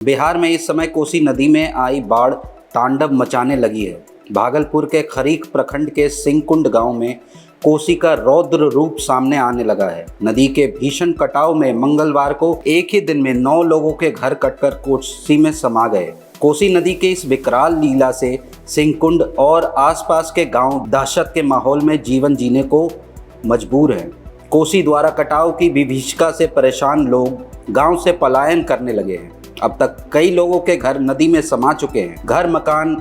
बिहार में इस समय कोसी नदी में आई बाढ़ तांडव मचाने लगी है। भागलपुर के खरीक प्रखंड के सिंहकुंड गांव में कोसी का रौद्र रूप सामने आने लगा है। नदी के भीषण कटाव में मंगलवार को एक ही दिन में 9 लोगों के घर कटकर कोसी में समा गए। कोसी नदी के इस विकराल लीला से सिंहकुंड और आसपास के गांव दहशत के माहौल में जीवन जीने को मजबूर हैं। कोसी द्वारा कटाव की विभीषिका से परेशान लोग गांव से पलायन करने लगे हैं। अब तक कई लोगों के घर नदी में समा चुके हैं। घर मकान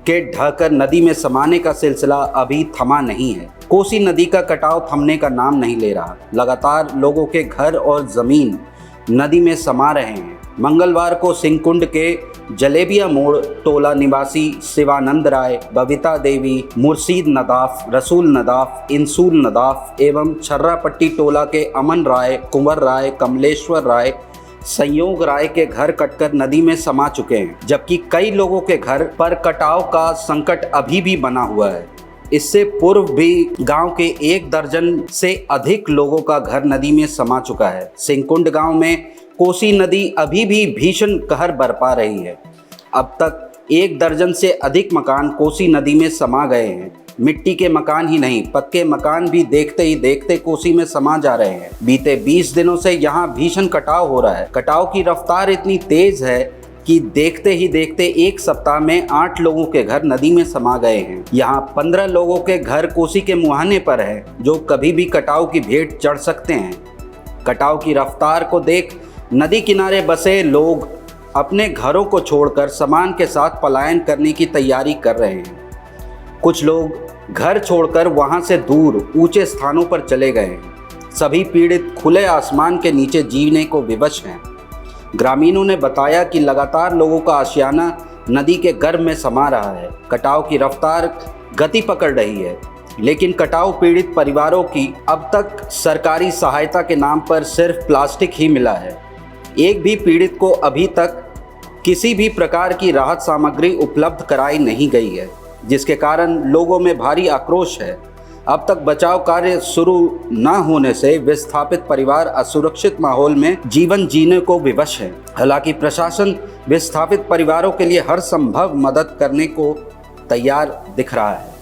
के ढहकर नदी में समाने का सिलसिला अभी थमा नहीं है। कोसी नदी का कटाव थमने का नाम नहीं ले रहा। लगातार लोगों के घर और जमीन नदी में समा रहे हैं। मंगलवार को सिंहकुंड के जलेबिया मोड़ टोला निवासी शिवानंद राय, बबीता देवी, मुर्शीद नदाफ, रसूल नदाफ, इंसूल नदाफ एवं छर्रापट्टी टोला के अमन राय, कुंवर राय, कमलेश्वर राय, संयोग राय के घर कटकर नदी में समा चुके हैं, जबकि कई लोगों के घर पर कटाव का संकट अभी भी बना हुआ है। इससे पूर्व भी गांव के 1 दर्जन से अधिक लोगों का घर नदी में समा चुका है। सिंहकुंड गांव में कोसी नदी अभी भी भीषण कहर बरपा रही है। अब तक 1 दर्जन से अधिक मकान कोसी नदी में समा गए हैं। मिट्टी के मकान ही नहीं, पक्के मकान भी देखते ही देखते कोसी में समा जा रहे हैं। बीते 20 दिनों से यहाँ भीषण कटाव हो रहा है। कटाव की रफ्तार इतनी तेज है कि देखते ही देखते 1 सप्ताह में 8 लोगों के घर नदी में समा गए हैं। यहाँ 15 लोगों के घर कोसी के मुहाने पर है, जो कभी भी कटाव की भेंट चढ़ सकते हैं। कटाव की रफ्तार को देख नदी किनारे बसे लोग अपने घरों को छोड़कर सामान के साथ पलायन करने की तैयारी कर रहे हैं। कुछ लोग घर छोड़कर वहां से दूर ऊंचे स्थानों पर चले गए हैं। सभी पीड़ित खुले आसमान के नीचे जीने को विवश हैं। ग्रामीणों ने बताया कि लगातार लोगों का आशियाना नदी के गर्भ में समा रहा है। कटाव की रफ्तार गति पकड़ रही है, लेकिन कटाव पीड़ित परिवारों की अब तक सरकारी सहायता के नाम पर सिर्फ प्लास्टिक ही मिला है। एक भी पीड़ित को अभी तक किसी भी प्रकार की राहत सामग्री उपलब्ध कराई नहीं गई है, जिसके कारण लोगों में भारी आक्रोश है। अब तक बचाव कार्य शुरू न होने से विस्थापित परिवार असुरक्षित माहौल में जीवन जीने को विवश है। हालांकि प्रशासन विस्थापित परिवारों के लिए हर संभव मदद करने को तैयार दिख रहा है।